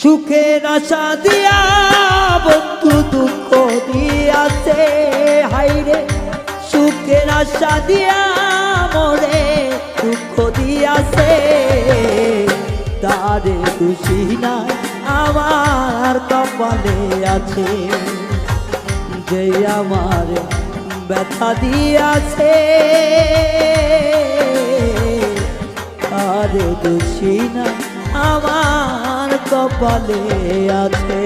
সুখের আশা দিয়া বন্ধু দুঃখ দিয়াছে, হাইরে সুখের আশা দিয়া মরে দুঃখ দিয়াছে। তারে খুশি নাই আমার কপালে আছে, যে আমার ব্যথা দিয়াছে। তারে খুশি নাই আমার কপালে আছে।